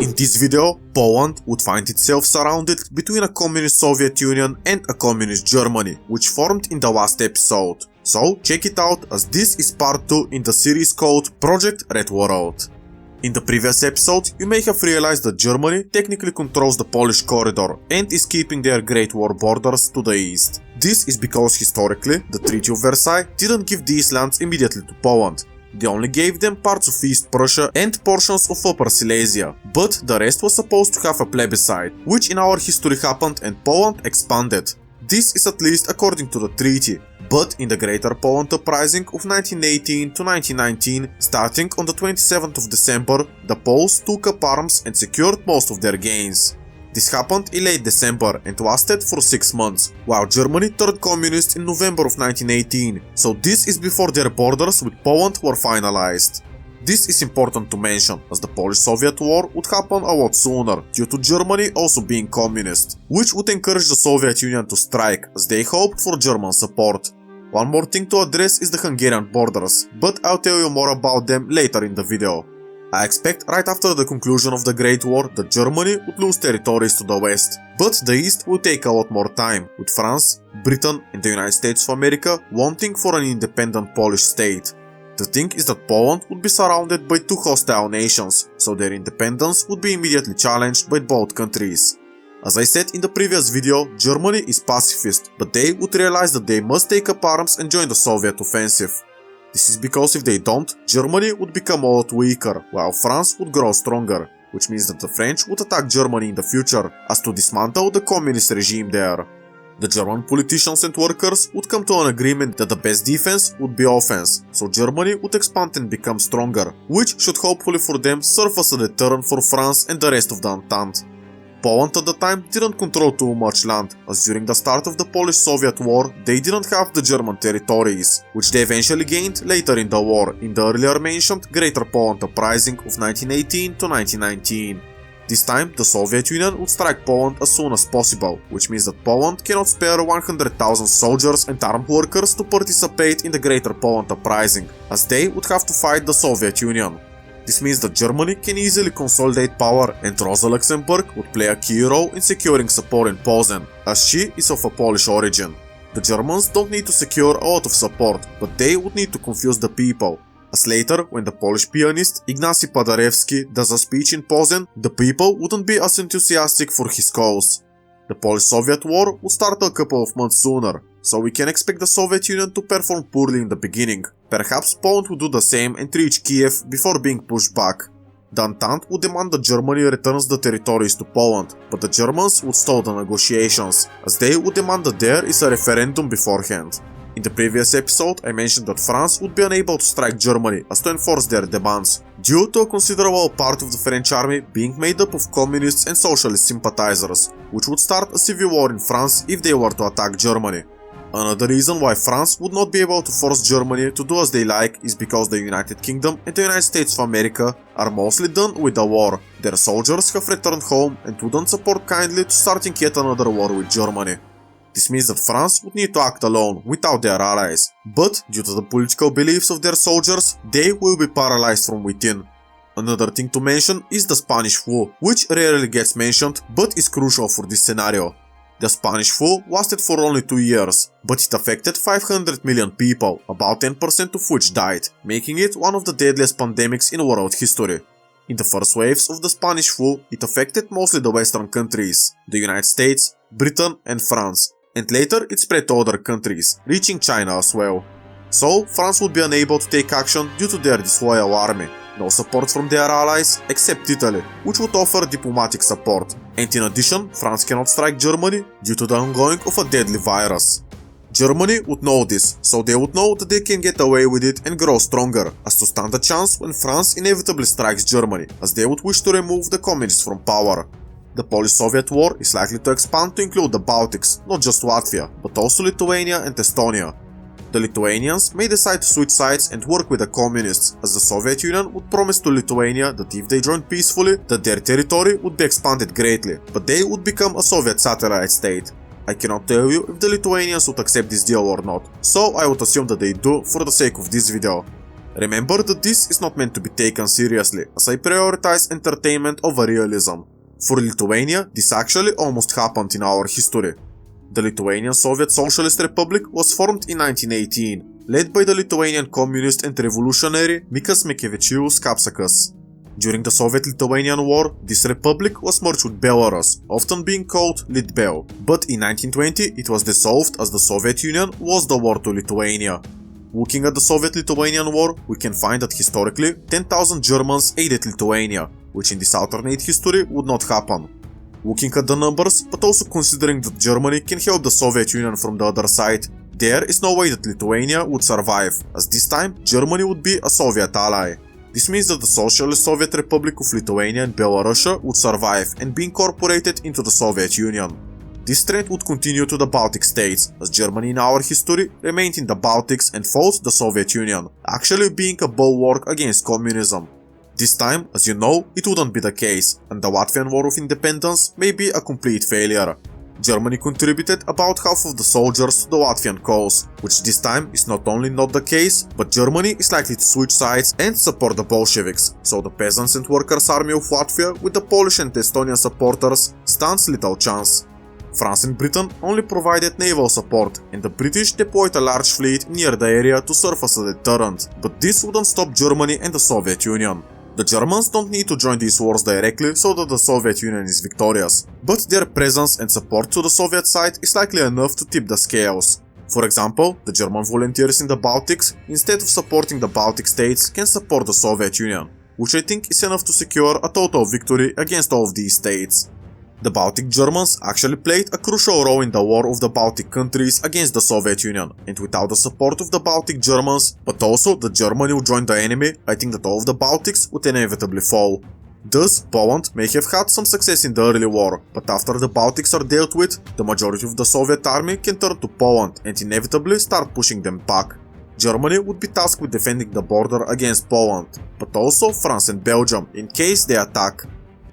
In this video, Poland would find itself surrounded between a communist Soviet Union and a communist Germany, which formed in the last episode. So check it out, as this is part 2 in the series called Project Red World. In the previous episode, you may have realized that Germany technically controls the Polish corridor and is keeping their Great War borders to the east. This is because historically, the Treaty of Versailles didn't give these lands immediately to Poland. They only gave them parts of East Prussia and portions of Upper Silesia, but the rest was supposed to have a plebiscite, which in our history happened and Poland expanded. This is at least according to the treaty, but in the Greater Poland Uprising of 1918 to 1919, starting on the 27th of December, the Poles took up arms and secured most of their gains. This happened in late December and lasted for 6 months, while Germany turned communist in November of 1918, so this is before their borders with Poland were finalized. This is important to mention, as the Polish-Soviet War would happen a lot sooner, due to Germany also being communist, which would encourage the Soviet Union to strike, as they hoped for German support. One more thing to address is the Hungarian borders, but I'll tell you more about them later in the video. I expect right after the conclusion of the Great War that Germany would lose territories to the west, but the east will take a lot more time, with France, Britain and the United States of America wanting for an independent Polish state. The thing is that Poland would be surrounded by two hostile nations, so their independence would be immediately challenged by both countries. As I said in the previous video, Germany is pacifist, but they would realize that they must take up arms and join the Soviet offensive. This is because if they don't, Germany would become a lot weaker, while France would grow stronger, which means that the French would attack Germany in the future, as to dismantle the communist regime there. The German politicians and workers would come to an agreement that the best defense would be offense, so Germany would expand and become stronger, which should hopefully for them serve as a deterrent for France and the rest of the Entente. Poland at the time didn't control too much land, as during the start of the Polish-Soviet War they didn't have the German territories, which they eventually gained later in the war in the earlier mentioned Greater Poland Uprising of 1918 to 1919. This time the Soviet Union would strike Poland as soon as possible, which means that Poland cannot spare 100,000 soldiers and armed workers to participate in the Greater Poland Uprising, as they would have to fight the Soviet Union. This means that Germany can easily consolidate power, and Rosa Luxemburg would play a key role in securing support in Posen, as she is of a Polish origin. The Germans don't need to secure a lot of support, but they would need to confuse the people, as later, when the Polish pianist Ignacy Paderewski does a speech in Posen, the people wouldn't be as enthusiastic for his cause. The Polish-Soviet War would start a couple of months sooner, so we can expect the Soviet Union to perform poorly in the beginning. Perhaps Poland would do the same and reach Kiev before being pushed back. The Entente would demand that Germany returns the territories to Poland, but the Germans would stall the negotiations, as they would demand that there is a referendum beforehand. In the previous episode, I mentioned that France would be unable to strike Germany as to enforce their demands, due to a considerable part of the French army being made up of communists and socialist sympathizers, which would start a civil war in France if they were to attack Germany. Another reason why France would not be able to force Germany to do as they like is because the United Kingdom and the United States of America are mostly done with the war. Their soldiers have returned home and wouldn't support kindly to starting yet another war with Germany. This means that France would need to act alone, without their allies, but due to the political beliefs of their soldiers, they will be paralyzed from within. Another thing to mention is the Spanish flu, which rarely gets mentioned but is crucial for this scenario. The Spanish flu lasted for only 2 years, but it affected 500 million people, about 10% of which died, making it one of the deadliest pandemics in world history. In the first waves of the Spanish flu, it affected mostly the Western countries, the United States, Britain and France, and later it spread to other countries, reaching China as well. So France would be unable to take action due to their disloyal army. No support from their allies except Italy, which would offer diplomatic support. And in addition, France cannot strike Germany due to the ongoing of a deadly virus. Germany would know this, so they would know that they can get away with it and grow stronger, as to stand a chance when France inevitably strikes Germany, as they would wish to remove the communists from power. The Polish-Soviet War is likely to expand to include the Baltics, not just Latvia, but also Lithuania and Estonia. The Lithuanians may decide to switch sides and work with the communists, as the Soviet Union would promise to Lithuania that if they joined peacefully, that their territory would be expanded greatly, but they would become a Soviet satellite state. I cannot tell you if the Lithuanians would accept this deal or not, so I would assume that they do for the sake of this video. Remember that this is not meant to be taken seriously, as I prioritize entertainment over realism. For Lithuania, this actually almost happened in our history. The Lithuanian Soviet Socialist Republic was formed in 1918, led by the Lithuanian communist and revolutionary Mikas Mikevičius Kapsakas. During the Soviet-Lithuanian War, this republic was merged with Belarus, often being called Litbel, but in 1920 it was dissolved as the Soviet Union lost the war to Lithuania. Looking at the Soviet-Lithuanian War, we can find that historically 10,000 Germans aided Lithuania, which in this alternate history would not happen. Looking at the numbers, but also considering that Germany can help the Soviet Union from the other side, there is no way that Lithuania would survive, as this time Germany would be a Soviet ally. This means that the Socialist Soviet Republic of Lithuania and Belarus would survive and be incorporated into the Soviet Union. This trend would continue to the Baltic states, as Germany in our history remained in the Baltics and fought the Soviet Union, actually being a bulwark against communism. This time, as you know, it wouldn't be the case, and the Latvian War of Independence may be a complete failure. Germany contributed about half of the soldiers to the Latvian cause, which this time is not only not the case, but Germany is likely to switch sides and support the Bolsheviks, so the Peasants and Workers' Army of Latvia with the Polish and Estonian supporters stands little chance. France and Britain only provided naval support, and the British deployed a large fleet near the area to serve as a deterrent, but this wouldn't stop Germany and the Soviet Union. The Germans don't need to join these wars directly so that the Soviet Union is victorious, but their presence and support to the Soviet side is likely enough to tip the scales. For example, the German volunteers in the Baltics, instead of supporting the Baltic states, can support the Soviet Union, which I think is enough to secure a total victory against all of these states. The Baltic Germans actually played a crucial role in the war of the Baltic countries against the Soviet Union, and without the support of the Baltic Germans, but also that Germany would join the enemy, I think that all of the Baltics would inevitably fall. Thus, Poland may have had some success in the early war, but after the Baltics are dealt with, the majority of the Soviet army can turn to Poland and inevitably start pushing them back. Germany would be tasked with defending the border against Poland, but also France and Belgium in case they attack.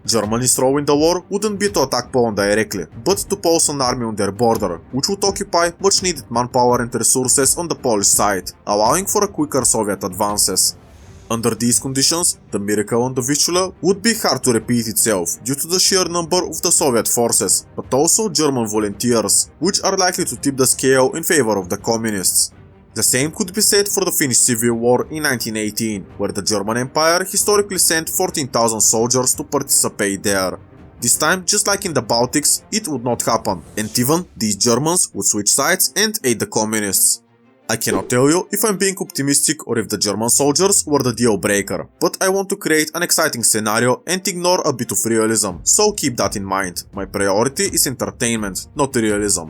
Germany's role in the war wouldn't be to attack Poland directly, but to pose an army on their border, which would occupy much needed manpower and resources on the Polish side, allowing for a quicker Soviet advances. Under these conditions, the miracle on the Vistula would be hard to repeat itself due to the sheer number of the Soviet forces, but also German volunteers, which are likely to tip the scale in favor of the communists. The same could be said for the Finnish Civil War in 1918, where the German Empire historically sent 14,000 soldiers to participate there. This time, just like in the Baltics, it would not happen, and even these Germans would switch sides and aid the communists. I cannot tell you if I'm being optimistic or if the German soldiers were the deal breaker, but I want to create an exciting scenario and ignore a bit of realism, so keep that in mind. My priority is entertainment, not realism.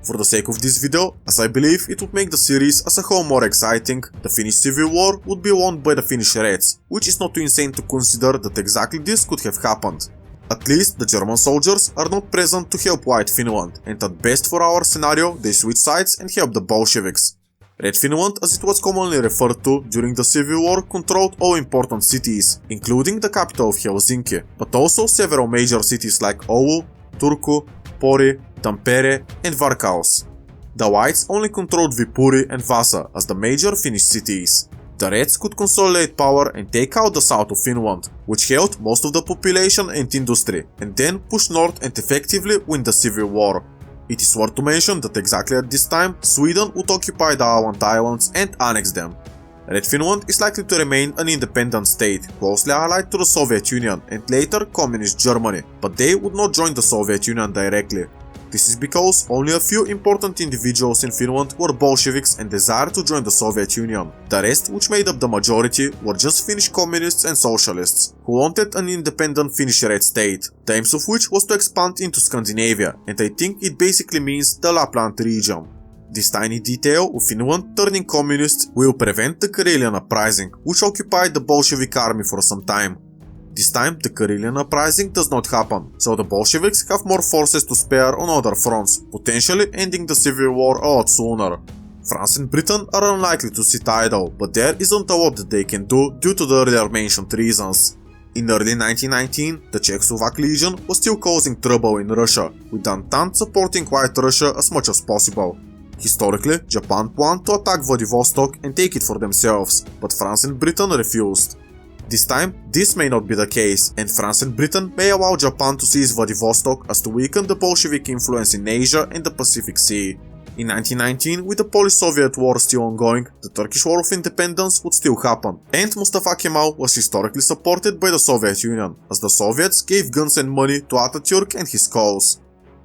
For the sake of this video, as I believe it would make the series as a whole more exciting, the Finnish Civil War would be won by the Finnish Reds, which is not too insane to consider that exactly this could have happened. At least the German soldiers are not present to help White Finland, and at best for our scenario they switch sides and help the Bolsheviks. Red Finland, as it was commonly referred to during the Civil War, controlled all important cities, including the capital of Helsinki, but also several major cities like Oulu, Turku, Pori, Tampere and Varkaus. The Whites only controlled Viipuri and Vaasa as the major Finnish cities. The Reds could consolidate power and take out the south of Finland, which held most of the population and industry, and then push north and effectively win the Civil War. It is worth to mention that exactly at this time, Sweden would occupy the Åland Islands and annex them. Red Finland is likely to remain an independent state, closely allied to the Soviet Union and later Communist Germany, but they would not join the Soviet Union directly. This is because only a few important individuals in Finland were Bolsheviks and desired to join the Soviet Union. The rest, which made up the majority, were just Finnish communists and socialists, who wanted an independent Finnish Red state, the aim of which was to expand into Scandinavia, and I think it basically means the Lapland region. This tiny detail of Finland turning communist will prevent the Karelian uprising, which occupied the Bolshevik army for some time. This time, the Karelian uprising does not happen, so the Bolsheviks have more forces to spare on other fronts, potentially ending the Civil War a lot sooner. France and Britain are unlikely to sit idle, but there isn't a lot that they can do due to the earlier mentioned reasons. In early 1919, the Czech-Slovak Legion was still causing trouble in Russia, with the Entente supporting White Russia as much as possible. Historically, Japan planned to attack Vladivostok and take it for themselves, but France and Britain refused. This time, this may not be the case, and France and Britain may allow Japan to seize Vladivostok as to weaken the Bolshevik influence in Asia and the Pacific Sea. In 1919, with the Polish-Soviet War still ongoing, the Turkish War of Independence would still happen, and Mustafa Kemal was historically supported by the Soviet Union, as the Soviets gave guns and money to Atatürk and his cause.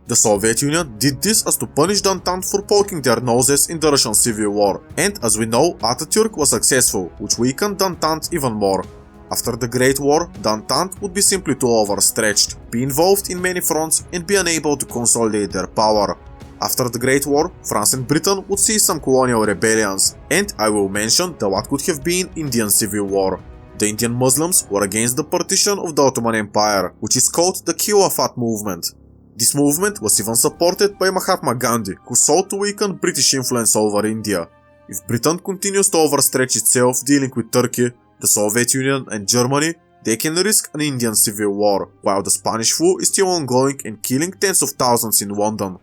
The Soviet Union did this as to punish the Entente for poking their noses in the Russian Civil War, and as we know, Atatürk was successful, which weakened the Entente even more. After the Great War, the Entente would be simply too overstretched, be involved in many fronts and be unable to consolidate their power. After the Great War, France and Britain would see some colonial rebellions, and I will mention the what could have been Indian Civil War. The Indian Muslims were against the partition of the Ottoman Empire, which is called the Khilafat movement. This movement was even supported by Mahatma Gandhi, who sought to weaken British influence over India. If Britain continues to overstretch itself dealing with Turkey, the Soviet Union and Germany, they can risk an Indian Civil War, while the Spanish flu is still ongoing and killing tens of thousands in London.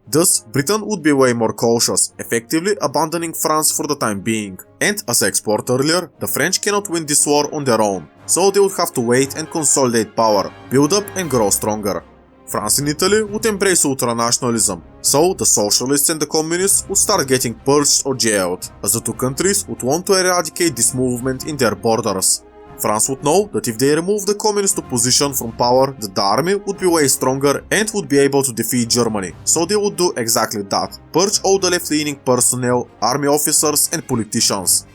Thus, Britain would be way more cautious, effectively abandoning France for the time being. And as I explored earlier, the French cannot win this war on their own, so they would have to wait and consolidate power, build up and grow stronger. France and Italy would embrace ultranationalism, so the socialists and the communists would start getting purged or jailed, as the two countries would want to eradicate this movement in their borders. France would know that if they remove the communist opposition from power, that the army would be way stronger and would be able to defeat Germany, so they would do exactly that, purge all the left-leaning personnel, army officers and politicians.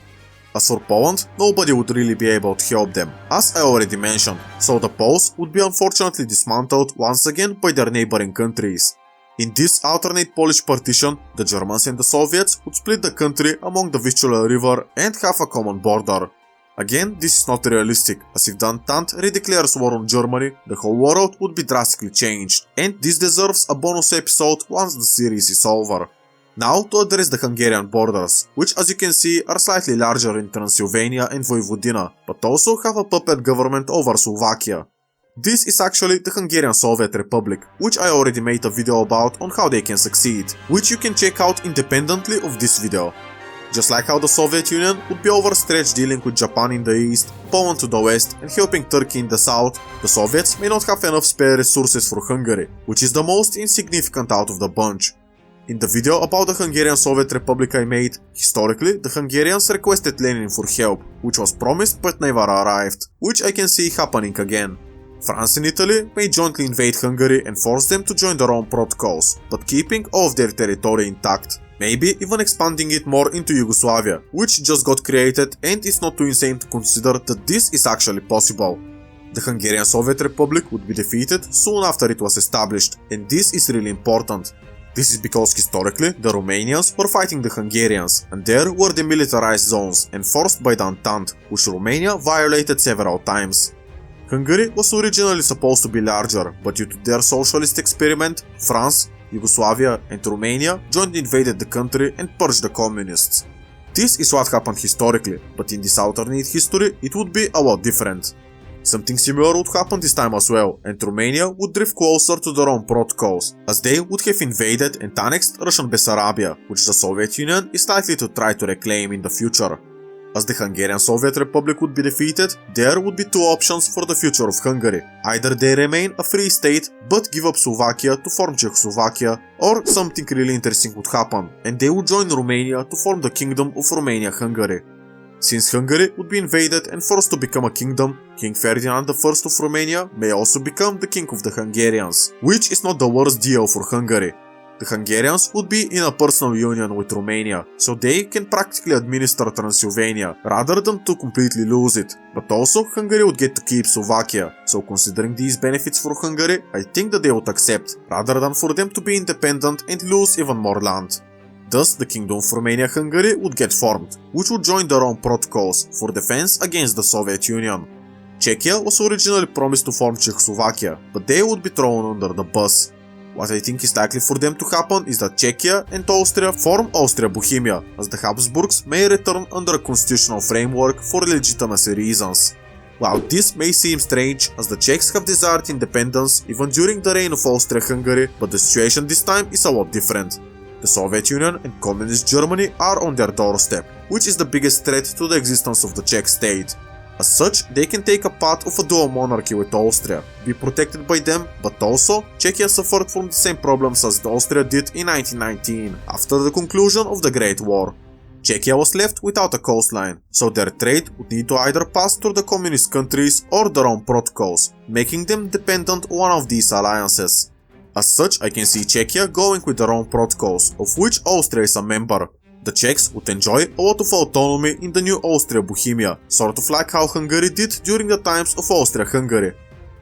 As for Poland, nobody would really be able to help them, as I already mentioned, so the Poles would be unfortunately dismantled once again by their neighboring countries. In this alternate Polish partition, the Germans and the Soviets would split the country among the Vistula River and have a common border. Again, this is not realistic, as if the Entente redeclares war on Germany, the whole world would be drastically changed, and this deserves a bonus episode once the series is over. Now to address the Hungarian borders, which as you can see are slightly larger in Transylvania and Vojvodina, but also have a puppet government over Slovakia. This is actually the Hungarian Soviet Republic, which I already made a video about on how they can succeed, which you can check out independently of this video. Just like how the Soviet Union would be overstretched dealing with Japan in the east, Poland to the west and helping Turkey in the south, the Soviets may not have enough spare resources for Hungary, which is the most insignificant out of the bunch. In the video about the Hungarian Soviet Republic I made, historically the Hungarians requested Lenin for help, which was promised but never arrived, which I can see happening again. France and Italy may jointly invade Hungary and force them to join the Rome protocols, but keeping all of their territory intact. Maybe even expanding it more into Yugoslavia, which just got created and it's not too insane to consider that this is actually possible. The Hungarian Soviet Republic would be defeated soon after it was established, and this is really important. This is because historically the Romanians were fighting the Hungarians, and there were demilitarized zones enforced by the Entente, which Romania violated several times. Hungary was originally supposed to be larger, but due to their socialist experiment, France, Yugoslavia and Romania jointly invaded the country and purged the communists. This is what happened historically, but in this alternate history it would be a lot different. Something similar would happen this time as well, and Romania would drift closer to the Rome protocols, as they would have invaded and annexed Russian Bessarabia, which the Soviet Union is likely to try to reclaim in the future. As the Hungarian Soviet Republic would be defeated, there would be two options for the future of Hungary. Either they remain a free state but give up Slovakia to form Czechoslovakia, or something really interesting would happen, and they would join Romania to form the Kingdom of Romania-Hungary. Since Hungary would be invaded and forced to become a kingdom, King Ferdinand I of Romania may also become the king of the Hungarians, which is not the worst deal for Hungary. The Hungarians would be in a personal union with Romania, so they can practically administer Transylvania rather than to completely lose it. But also Hungary would get to keep Slovakia, so considering these benefits for Hungary, I think that they would accept, rather than for them to be independent and lose even more land. Thus, the Kingdom of Romania-Hungary would get formed, which would join the Rome protocols for defense against the Soviet Union. Czechia was originally promised to form Czechoslovakia, but they would be thrown under the bus. What I think is likely for them to happen is that Czechia and Austria form Austria-Bohemia, as the Habsburgs may return under a constitutional framework for legitimacy reasons. While this may seem strange, as the Czechs have desired independence even during the reign of Austria-Hungary, but the situation this time is a lot different. The Soviet Union and Communist Germany are on their doorstep, which is the biggest threat to the existence of the Czech state. As such, they can take a path of a dual monarchy with Austria, be protected by them, but also Czechia suffered from the same problems as Austria did in 1919 after the conclusion of the Great War. Czechia was left without a coastline, so their trade would need to either pass through the communist countries or their own protocols, making them dependent on one of these alliances. As such, I can see Czechia going with their own protocols, of which Austria is a member. The Czechs would enjoy a lot of autonomy in the new Austria-Bohemia, sort of like how Hungary did during the times of Austria-Hungary.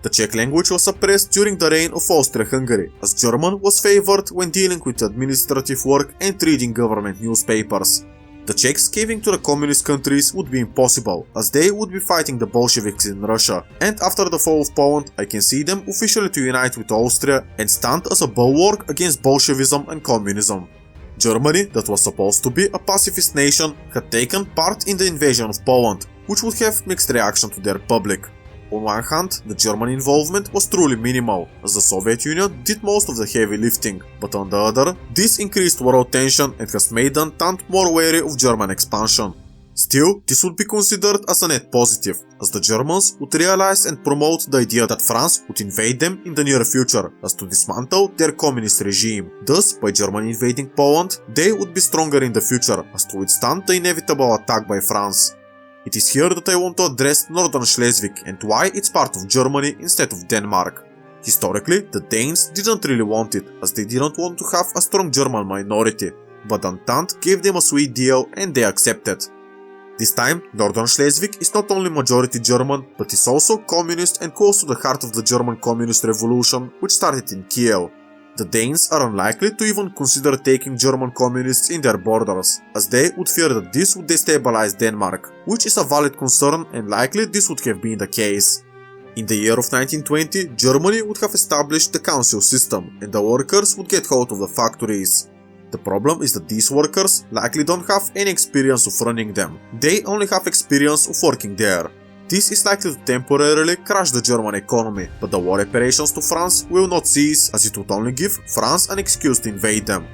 The Czech language was suppressed during the reign of Austria-Hungary, as German was favored when dealing with administrative work and reading government newspapers. The Czechs caving to the communist countries would be impossible, as they would be fighting the Bolsheviks in Russia, and after the fall of Poland I can see them officially to unite with Austria and stand as a bulwark against Bolshevism and communism. Germany, that was supposed to be a pacifist nation, had taken part in the invasion of Poland, which would have mixed reaction to their public. On one hand, the German involvement was truly minimal, as the Soviet Union did most of the heavy lifting, but on the other, this increased world tension and has made the Entente more wary of German expansion. Still, this would be considered as a net positive, as the Germans would realize and promote the idea that France would invade them in the near future, as to dismantle their communist regime. Thus, by Germany invading Poland, they would be stronger in the future, as to withstand the inevitable attack by France. It is here that I want to address Northern Schleswig and why it's part of Germany instead of Denmark. Historically, the Danes didn't really want it, as they didn't want to have a strong German minority, but Entente gave them a sweet deal and they accepted. This time, Northern Schleswig is not only majority German, but is also communist and close to the heart of the German Communist Revolution, which started in Kiel. The Danes are unlikely to even consider taking German communists in their borders, as they would fear that this would destabilize Denmark, which is a valid concern and likely this would have been the case. In the year of 1920, Germany would have established the council system and the workers would get hold of the factories. The problem is that these workers likely don't have any experience of running them, they only have experience of working there. This is likely to temporarily crash the German economy, but the war reparations to France will not cease, as it would only give France an excuse to invade them.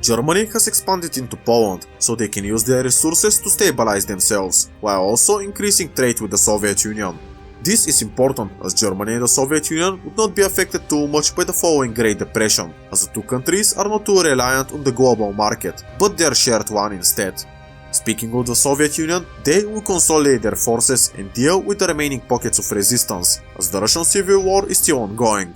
Germany has expanded into Poland, so they can use their resources to stabilize themselves, while also increasing trade with the Soviet Union. This is important, as Germany and the Soviet Union would not be affected too much by the following Great Depression, as the two countries are not too reliant on the global market, but they are shared one instead. Speaking of the Soviet Union, they will consolidate their forces and deal with the remaining pockets of resistance, as the Russian Civil War is still ongoing.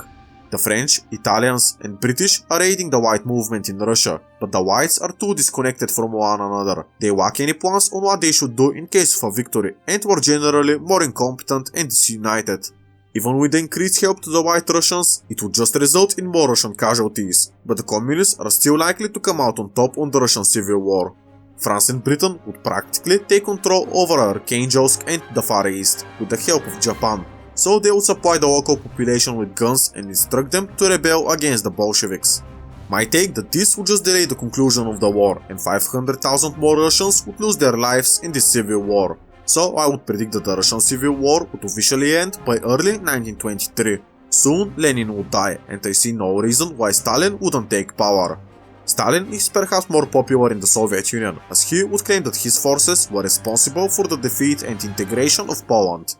The French, Italians and British are aiding the White movement in Russia, but the Whites are too disconnected from one another. They lack any plans on what they should do in case of a victory and were generally more incompetent and disunited. Even with the increased help to the White Russians, it would just result in more Russian casualties, but the Communists are still likely to come out on top on the Russian Civil War. France and Britain would practically take control over Archangels and the Far East, with the help of Japan, so they would supply the local population with guns and instruct them to rebel against the Bolsheviks. My take that this would just delay the conclusion of the war, and 500,000 more Russians would lose their lives in this civil war. So I would predict that the Russian Civil War would officially end by early 1923. Soon Lenin would die, and I see no reason why Stalin wouldn't take power. Stalin is perhaps more popular in the Soviet Union, as he would claim that his forces were responsible for the defeat and integration of Poland.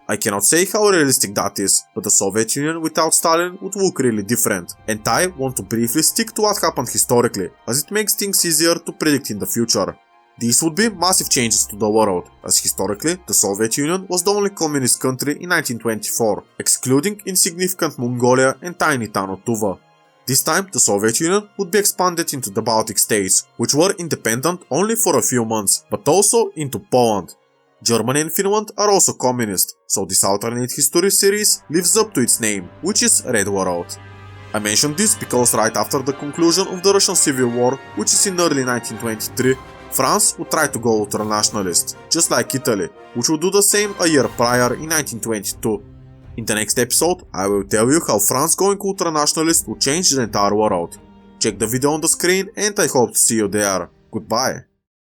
I cannot say how realistic that is, but the Soviet Union without Stalin would look really different, and I want to briefly stick to what happened historically, as it makes things easier to predict in the future. These would be massive changes to the world, as historically the Soviet Union was the only communist country in 1924, excluding insignificant Mongolia and tiny town of Tuva. This time, the Soviet Union would be expanded into the Baltic states, which were independent only for a few months, but also into Poland. Germany and Finland are also communist, so this alternate history series lives up to its name, which is Red World. I mentioned this because right after the conclusion of the Russian Civil War, which is in early 1923, France would try to go ultranationalist, just like Italy, which would do the same a year prior in 1922. In the next episode, I will tell you how France going ultranationalist will change the entire world. Check the video on the screen and I hope to see you there. Goodbye.